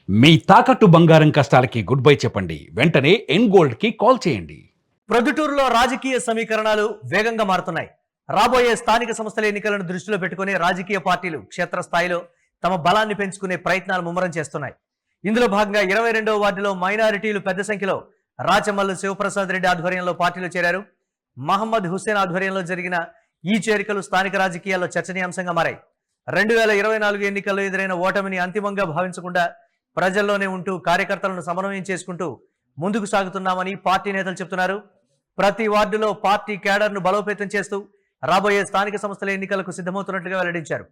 మీ తాకట్టు బంగారం కష్టాలకి good bye చెప్పండి. వెంటనే ఎన్ గోల్డ్ కి కాల్ చేయండి. ప్రొద్దుటూరులో రాజకీయ సమీకరణాలు వేగంగా మారుతున్నాయి. రాబోయే స్థానిక సంస్థల ఎన్నికలను దృష్టిలో పెట్టుకుని రాజకీయ పార్టీలు క్షేత్రస్థాయిలో తమ బలాన్ని పెంచుకునే ప్రయత్నాలు ముమ్మరం చేస్తున్నాయి. ఇందులో భాగంగా 22వ వార్డులో మైనారిటీలు పెద్ద సంఖ్యలో రాచమల్లు శివప్రసాద్ రెడ్డి ఆధ్వర్యంలో పార్టీలో చేరారు. మహమ్మద్ హుస్సేన్ ఆధ్వర్యంలో జరిగిన ఈ చేరికలు స్థానిక రాజకీయాల్లో చర్చనీయాంశంగా మారాయి. 2024 ఎన్నికల్లో ఎదురైన ఓటమిని అంతిమంగా భావించకుండా ప్రజల్లోనే ఉంటూ కార్యకర్తలను సమన్వయం చేసుకుంటూ ముందుకు సాగుతున్నామని పార్టీ నేతలు చెబుతున్నారు. ప్రతి వార్డులో పార్టీ క్యాడర్ను బలోపేతం చేస్తూ రాబోయే స్థానిక సంస్థల ఎన్నికలకు సిద్ధమవుతున్నట్లుగా వెల్లడించారు.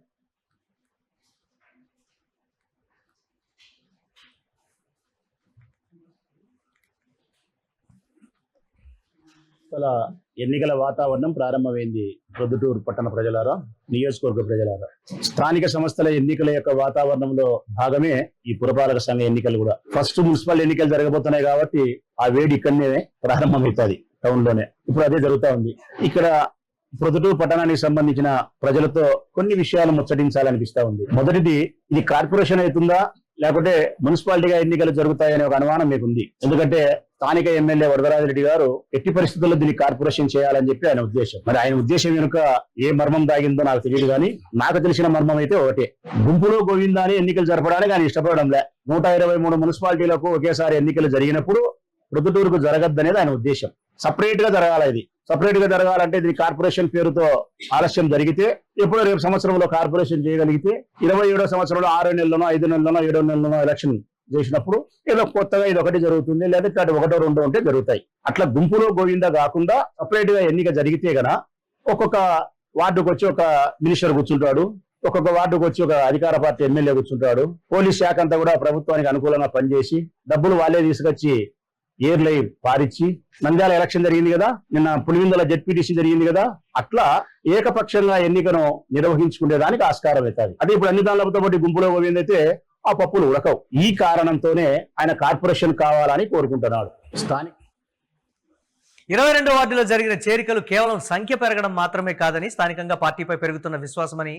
ఎన్నికల వాతావరణం ప్రారంభమైంది. ప్రొద్దుటూరు పట్టణ ప్రజలారా, నియోజకవర్గ ప్రజలారా, స్థానిక సంస్థల ఎన్నికల యొక్క వాతావరణంలో భాగమే ఈ పురపాలక సంఘ ఎన్నికలు కూడా. ఫస్ట్ మున్సిపల్ ఎన్నికలు జరగబోతున్నాయి కాబట్టి ఆ వేడి ఇక్కడనే ప్రారంభమవుతుంది, టౌన్ లోనే. ఇప్పుడు అదే జరుగుతా ఉంది. ఇక్కడ ప్రొద్దుటూరు పట్టణానికి సంబంధించిన ప్రజలతో కొన్ని విషయాలు ముచ్చటించాలనిపిస్తా ఉంది. మొదటిది, ఇది కార్పొరేషన్ అవుతుందా లేకపోతే మున్సిపాలిటీగా ఎన్నికలు జరుగుతాయనే ఒక అనుమానం మీకుంది. ఎందుకంటే స్థానిక ఎమ్మెల్యే వరదరాజరెడ్డి గారు ఎట్టి పరిస్థితుల్లో దీన్ని కార్పొరేషన్ చేయాలని చెప్పి ఆయన ఉద్దేశం. మరి ఆయన ఉద్దేశం వెనుక ఏ మర్మం దాగిందో నాకు తెలియదు, కానీ నాకు తెలిసిన మర్మం అయితే ఒకటే: గుంపులో గోవిందాని ఎన్నికలు జరపడానికి ఆయన ఇష్టపడడంలే. 123 మున్సిపాలిటీలకు ఒకేసారి ఎన్నికలు జరిగినప్పుడు ప్రొద్దుటూరుకు జరగద్దనేది ఆయన ఉద్దేశం. సపరేట్ గా జరగాలి. ఇది సపరేట్ గా జరగాలంటే దీని కార్పొరేషన్ పేరుతో ఆలస్యం జరిగితే, ఎప్పుడో రేపు సంవత్సరంలో కార్పొరేషన్ చేయగలిగితే 27వ సంవత్సరంలో 6 నెలలోనో 5 నెలలోనో 7 నెలలోనో ఎలక్షన్ చేసినప్పుడు ఏదో కొత్తగా ఇది ఒకటి జరుగుతుంది, లేదా అటు 1 2 ఉంటే జరుగుతాయి. అట్లా గుంపులో గోవిందా కాకుండా సపరేట్ గా ఎన్నిక జరిగితే గన ఒక్కొక్క వార్డుకు వచ్చి ఒక మినిస్టర్ కూర్చుంటాడు, ఒక్కొక్క వార్డుకు వచ్చి ఒక అధికార పార్టీ ఎమ్మెల్యే కూర్చుంటాడు. పోలీస్ శాఖ అంతా కూడా ప్రభుత్వానికి అనుకూలంగా పనిచేసి డబ్బులు వాళ్ళే తీసుకొచ్చి ఏర్లై పారిచ్చి, నంద్యాల ఎలక్షన్ జరిగింది కదా, నిన్న పులివిందల జెడ్పీటీసీ జరిగింది కదా, అట్లా ఏకపక్షంగా ఎన్నికను నిర్వహించుకునేదానికి ఆస్కారం అవుతుంది. అదే ఇప్పుడు అన్ని దానిలతో పాటు గుంపులో పోయిందైతే ఆ పప్పులు ఉడకవు. ఈ కారణంతోనే ఆయన కార్పొరేషన్ కావాలని కోరుకుంటున్నాడు. స్థానిక 22వ వార్డులో జరిగిన చేరికలు కేవలం సంఖ్య పెరగడం మాత్రమే కాదని, స్థానికంగా పార్టీపై పెరుగుతున్న విశ్వాసమని,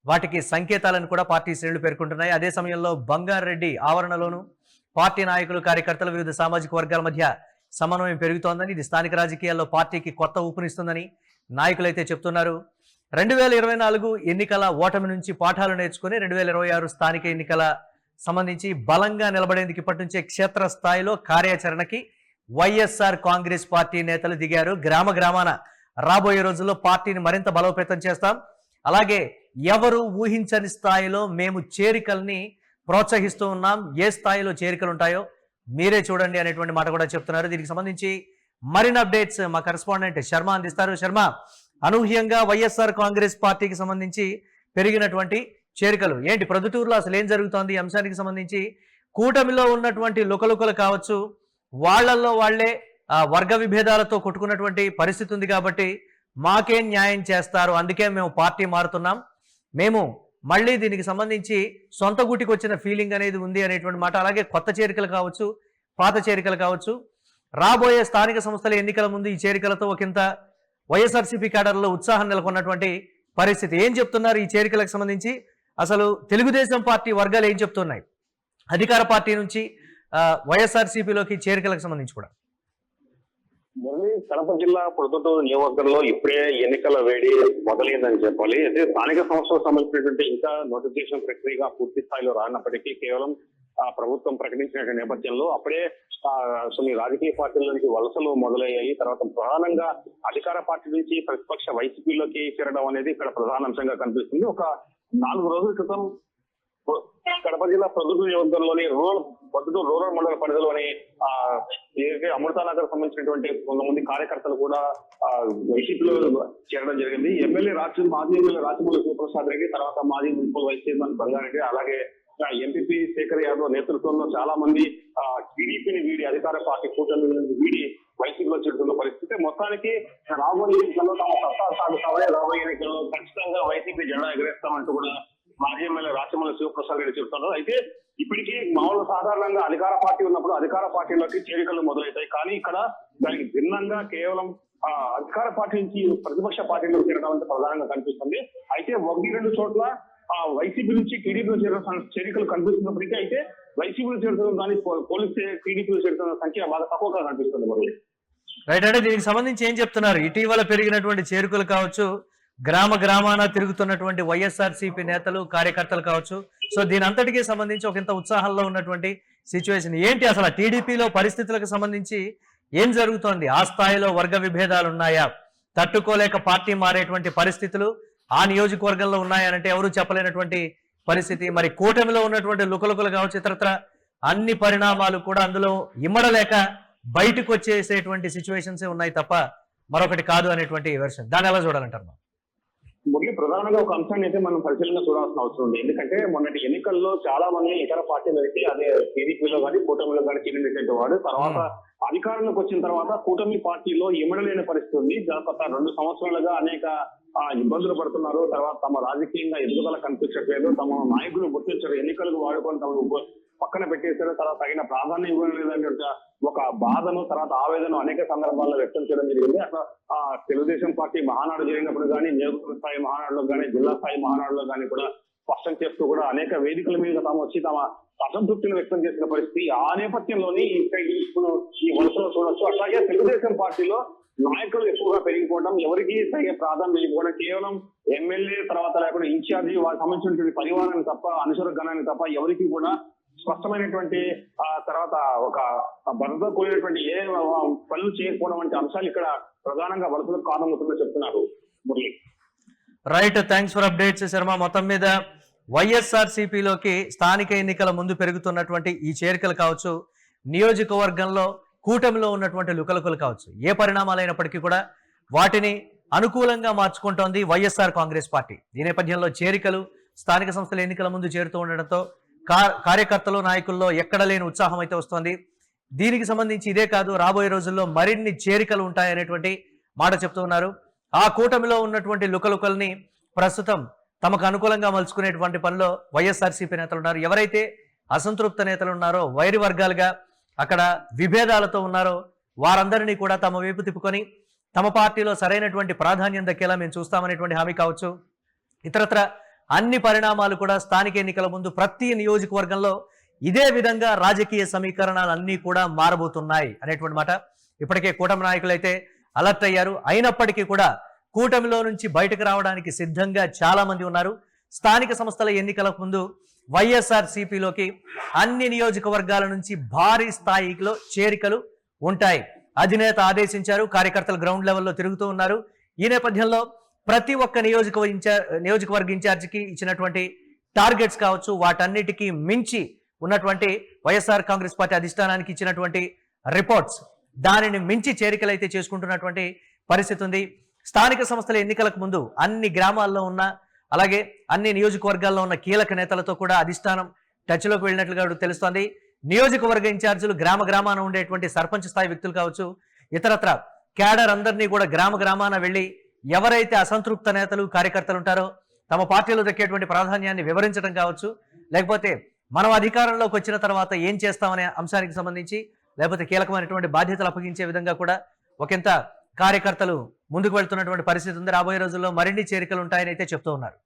వాటికి సంకేతాలను కూడా పార్టీ శ్రేణులు పేర్కొంటున్నాయి. అదే సమయంలో బంగారెడ్డి ఆవరణలోనూ పార్టీ నాయకులు, కార్యకర్తలు, వివిధ సామాజిక వర్గాల మధ్య సమన్వయం పెరుగుతోందని, ఇది స్థానిక రాజకీయాల్లో పార్టీకి కొత్త ఊపునిస్తుందని నాయకులైతే చెప్తున్నారు. 2024 ఎన్నికల ఓటమి నుంచి పాఠాలు నేర్చుకుని 2026 స్థానిక ఎన్నికల సంబంధించి బలంగా నిలబడేందుకు ఇప్పటి నుంచే క్షేత్రస్థాయిలో కార్యాచరణకి వైఎస్ఆర్ కాంగ్రెస్ పార్టీ నేతలు దిగారు. గ్రామాన రాబోయే రోజుల్లో పార్టీని మరింత బలోపేతం చేస్తాం, అలాగే ఎవరు ఊహించని స్థాయిలో మేము చేరికల్ని ప్రోత్సహిస్తూ ఉన్నాం, ఏ స్థాయిలో చేరికలు ఉంటాయో మీరే చూడండి అనేటువంటి మాట కూడా చెప్తున్నారు. దీనికి సంబంధించి మరిన్ని అప్డేట్స్ మా కరెస్పాండెంట్ శర్మ అందిస్తారు. శర్మ, అనూహ్యంగా వైఎస్ఆర్ కాంగ్రెస్ పార్టీకి సంబంధించి పెరిగినటువంటి చేరికలు ఏంటి, ప్రొద్దుటూరులో అసలు ఏం జరుగుతోంది? ఈ అంశానికి సంబంధించి కూటమిలో ఉన్నటువంటి లుకలుకలు కావచ్చు, వాళ్లల్లో వాళ్లే వర్గ విభేదాలతో కొట్టుకున్నటువంటి పరిస్థితి ఉంది కాబట్టి మాకేం న్యాయం చేస్తారు, అందుకే మేము పార్టీ మారుతున్నాం, మేము మళ్ళీ దీనికి సంబంధించి సొంత గుటికి వచ్చిన ఫీలింగ్ అనేది ఉంది అనేటువంటి మాట. అలాగే కొత్త చేరికలు కావచ్చు, పాత చేరికలు కావచ్చు, రాబోయే స్థానిక సంస్థల ఎన్నికల ముందు ఈ చేరికలతో ఒకంత వైఎస్ఆర్సీపీ క్యాడర్లో ఉత్సాహం నెలకొన్నటువంటి పరిస్థితి. ఏం చెప్తున్నారు ఈ చేరికలకు సంబంధించి? అసలు తెలుగుదేశం పార్టీ వర్గాలు ఏం చెప్తున్నాయి అధికార పార్టీ నుంచి వైఎస్ఆర్సీపీలోకి చేరికలకు సంబంధించి కూడా? కడప జిల్లా ప్రొద్దుటూరు నియోజకవర్గంలో ఇప్పుడే ఎన్నికల వేడి మొదలైందని చెప్పాలి. అయితే స్థానిక సంస్థలకు సంబంధించినటువంటి ఇంకా నోటిఫికేషన్ ప్రక్రియగా పూర్తి స్థాయిలో రానప్పటికీ కేవలం ప్రభుత్వం ప్రకటించిన నేపథ్యంలో అప్పుడే కొన్ని రాజకీయ పార్టీలకి వలసలు మొదలయ్యాయి. తర్వాత ప్రధానంగా అధికార పార్టీ నుంచి ప్రతిపక్ష వైసీపీలోకి చేరడం అనేది ఇక్కడ ప్రధాన అంశంగా కనిపిస్తుంది. ఒక 4 రోజుల క్రితం కడప జిల్లా ప్రొద్దుటూరు నియోజకవర్గంలోని ప్రొద్దుటూరు రూరల్ మండల పరిధిలోని అమృతానగర్ సంబంధించినటువంటి కొంతమంది కార్యకర్తలు కూడా వైసీపీలో చేరడం జరిగింది. మాజీ ఎమ్మెల్యే రాచమల్లి శివప్రసాద్ రెడ్డి, తర్వాత మాజీ మున్సిపల్ వైస్ చైర్మన్ బంగారెడ్డి, అలాగే ఎంపీపీ శేఖర్ యాదవ్ నేతృత్వంలో చాలా మంది టీడీపీని వీడి అధికార పార్టీ కూటమి వీడి వైసీపీలో చేరుతున్న పరిస్థితి. మొత్తానికి రాబోయే ఎన్నికల్లో తమ సత్తా సాగుతామని, రాబోయే ఎన్నికల్లో ఖచ్చితంగా వైసీపీ జెండా ఎగరేస్తామంటూ కూడా మాజీ ఎమ్మెల్యే రాచమల్లి శివప్రసాద్ రెడ్డి చెబుతున్నారు. అయితే ఇప్పటికీ మామూలు సాధారణంగా అధికార పార్టీ ఉన్నప్పుడు అధికార పార్టీలోకి చేరికలు మొదలవుతాయి, కానీ ఇక్కడ దానికి భిన్నంగా కేవలం అధికార పార్టీ నుంచి ప్రతిపక్ష పార్టీలోకి చేరడం అంటే ప్రధానంగా కనిపిస్తుంది. అయితే 1-2 చోట్ల వైసీపీ నుంచి టీడీపీలో చేరికలు కనిపిస్తున్నప్పటికీ అయితే వైసీపీలో చేరుతున్న కానీ పోలీసు టీడీపీలో చేరుతున్న సంఖ్య బాగా తక్కువగా కనిపిస్తుంది మురళి. రైట్, అంటే దీనికి సంబంధించి ఏం చెప్తున్నారు? ఇటీవల పెరిగినటువంటి చేరుకలు కావచ్చు, గ్రామాన తిరుగుతున్నటువంటి వైఎస్ఆర్సీపీ నేతలు కార్యకర్తలు కావచ్చు, సో దీని అంతటికీ సంబంధించి ఒక ఇంత ఉత్సాహంలో ఉన్నటువంటి సిచ్యువేషన్ ఏంటి? అసలు టీడీపీలో పరిస్థితులకు సంబంధించి ఏం జరుగుతోంది? ఆ స్థాయిలో వర్గ విభేదాలు ఉన్నాయా? తట్టుకోలేక పార్టీ మారేటువంటి పరిస్థితులు ఆ నియోజకవర్గంలో ఉన్నాయనంటే ఎవరు చెప్పలేనటువంటి పరిస్థితి. మరి కూటమిలో ఉన్నటువంటి లుకలుకలు కావచ్చు, ఇతరత్ర అన్ని పరిణామాలు కూడా అందులో ఇమ్మడలేక బయటకు వచ్చేసేటువంటి సిచ్యువేషన్స్ ఉన్నాయి తప్ప మరొకటి కాదు అనేటువంటి వెర్షన్. దాన్ని ఎలా చూడాలంటారు? మురళి, ప్రధానంగా ఒక అంశాన్ని అయితే మనం పరిశీలన చూడాల్సిన అవసరం ఉంది. ఎందుకంటే మొన్నటి ఎన్నికల్లో చాలా మంది ఇతర పార్టీలకి, అదే టీడీపీలో కానీ కూటమిలో కానీ చెందినటువంటి వాడు తర్వాత అధికారంలోకి వచ్చిన తర్వాత కూటమి పార్టీలో ఇమ్మడలేని పరిస్థితి ఉంది. గత 2 సంవత్సరాలుగా అనేక ఇబ్బందులు పడుతున్నారు. తర్వాత తమ రాజకీయంగా ఎదుగుదల కనిపించట్లేదు, తమ నాయకులు గుర్తించారు, ఎన్నికలకు వాడుకొని తమ పక్కన పెట్టేశారు, తర్వాత తగిన ప్రాధాన్యం ఇవ్వలేదనే ఒక బాధను, తర్వాత ఆవేదన అనేక సందర్భాల్లో వ్యక్తం చేయడం జరిగింది. అట్లా తెలుగుదేశం పార్టీ మహానాడు జరిగినప్పుడు కానీ, నియోజకవర్గ స్థాయి మహానాడులో కానీ, జిల్లా స్థాయి మహానాడులో కానీ కూడా స్పష్టం చేస్తూ కూడా అనేక వేదికల మీద తాము వచ్చి తమ అసంతృప్తిని వ్యక్తం చేసిన పరిస్థితి. ఆ నేపథ్యంలోని ఇప్పుడు ఈ వలసలో చూడొచ్చు. అట్లాగే తెలుగుదేశం పార్టీలో నాయకులు ఎక్కువగా పెరిగిపోవడం, ఎవరికి తగిన ప్రాధాన్యత ఇవ్వడం, కేవలం ఎమ్మెల్యే తర్వాత లేకుండా ఇన్ఛార్జి వారికి సంబంధించినటువంటి పరివారాన్ని తప్ప, అనుసర గణాన్ని తప్ప ఎవరికి కూడా స్పష్టమైనటువంటి తర్వాత ఒక భద్రత కూడినటువంటి ఏ పనులు చేయకపోవడం వంటి అంశాలు ఇక్కడ ప్రధానంగా వలసలకు కారణమవుతుందో చెప్తున్నారు Murali. Right, thanks for updates Sharma. మొత్తం మీద వైఎస్ఆర్సీపీలోకి స్థానిక ఎన్నికల ముందు పెరుగుతున్నటువంటి ఈ చేరికలు కావచ్చు, నియోజకవర్గంలో కూటమిలో ఉన్నటువంటి లుకలుకలు కావచ్చు, ఏ పరిణామాలైనప్పటికీ కూడా వాటిని అనుకూలంగా మార్చుకుంటోంది వైఎస్ఆర్ కాంగ్రెస్ పార్టీ. ఈ నేపథ్యంలో చేరికలు స్థానిక సంస్థల ఎన్నికల ముందు చేరుతూ ఉండడంతో కార్యకర్తలు, నాయకుల్లో ఎక్కడ లేని ఉత్సాహం అయితే వస్తోంది. దీనికి సంబంధించి ఇదే కాదు, రాబోయే రోజుల్లో మరిన్ని చేరికలు ఉంటాయనేటువంటి మాట చెప్తూ ఉన్నారు. ఆ కూటమిలో ఉన్నటువంటి లుకలుకల్ని ప్రస్తుతం తమకు అనుకూలంగా మలుచుకునేటువంటి పనిలో వైఎస్ఆర్సీపీ నేతలు ఉన్నారు. ఎవరైతే అసంతృప్త నేతలు ఉన్నారో, వైరి వర్గాలుగా అక్కడ విభేదాలతో ఉన్నారో వారందరినీ కూడా తమ వైపు తిప్పుకొని తమ పార్టీలో సరైనటువంటి ప్రాధాన్యం దక్కేలా మేము చూస్తామనేటువంటి హామీ కావచ్చు, ఇతరత్ర అన్ని పరిణామాలు కూడా స్థానిక ఎన్నికల ముందు ప్రతి నియోజకవర్గంలో ఇదే విధంగా రాజకీయ సమీకరణాలు అన్నీ కూడా మారబోతున్నాయి అనేటువంటి మాట ఇప్పటికే కూటమి నాయకులు అయితే అలర్ట్ అయ్యారు. అయినప్పటికీ కూడా కూటమిలో నుంచి బయటకు రావడానికి సిద్ధంగా చాలా మంది ఉన్నారు. స్థానిక సంస్థల ఎన్నికల ముందు వైఎస్ఆర్సీపీలోకి అన్ని నియోజకవర్గాల నుంచి భారీ స్థాయిలో చేరికలు ఉంటాయి. అధినేత ఆదేశించారు, కార్యకర్తలు గ్రౌండ్ లెవెల్లో తిరుగుతూ ఉన్నారు. ఈ నేపథ్యంలో ప్రతి ఒక్క నియోజకవర్గ ఇన్ఛార్జికి ఇచ్చినటువంటి టార్గెట్స్ కావచ్చు, వాటన్నిటికీ మించి ఉన్నటువంటి వైఎస్ఆర్ కాంగ్రెస్ పార్టీ అధిష్టానానికి ఇచ్చినటువంటి రిపోర్ట్స్, దానిని మించి చేరికలు అయితే చేసుకుంటున్నటువంటి పరిస్థితి ఉంది. స్థానిక సంస్థల ఎన్నికలకు ముందు అన్ని గ్రామాల్లో ఉన్న, అలాగే అన్ని నియోజకవర్గాల్లో ఉన్న కీలక నేతలతో కూడా అధిష్టానం టచ్లోకి వెళ్ళినట్లుగా తెలుస్తోంది. నియోజకవర్గ ఇన్ఛార్జీలు గ్రామాన ఉండేటువంటి సర్పంచ్ స్థాయి వ్యక్తులు కావచ్చు, ఇతరత్ర క్యాడర్ అందరినీ కూడా గ్రామాన వెళ్ళి ఎవరైతే అసంతృప్త నేతలు, కార్యకర్తలు ఉంటారో తమ పార్టీలో దక్కేటువంటి ప్రాధాన్యాన్ని వివరించడం కావచ్చు, లేకపోతే మనం అధికారంలోకి వచ్చిన తర్వాత ఏం చేస్తామనే అంశానికి సంబంధించి, లేకపోతే కీలకమైనటువంటి బాధ్యతలు అప్పగించే విధంగా కూడా ఒకంత కార్యకర్తలు ముందుకు వెళ్తున్నటువంటి పరిస్థితి ఉంది. రాబోయే రోజుల్లో మరిన్ని చేరికలు ఉంటాయని అయితే చెప్తూ ఉన్నారు.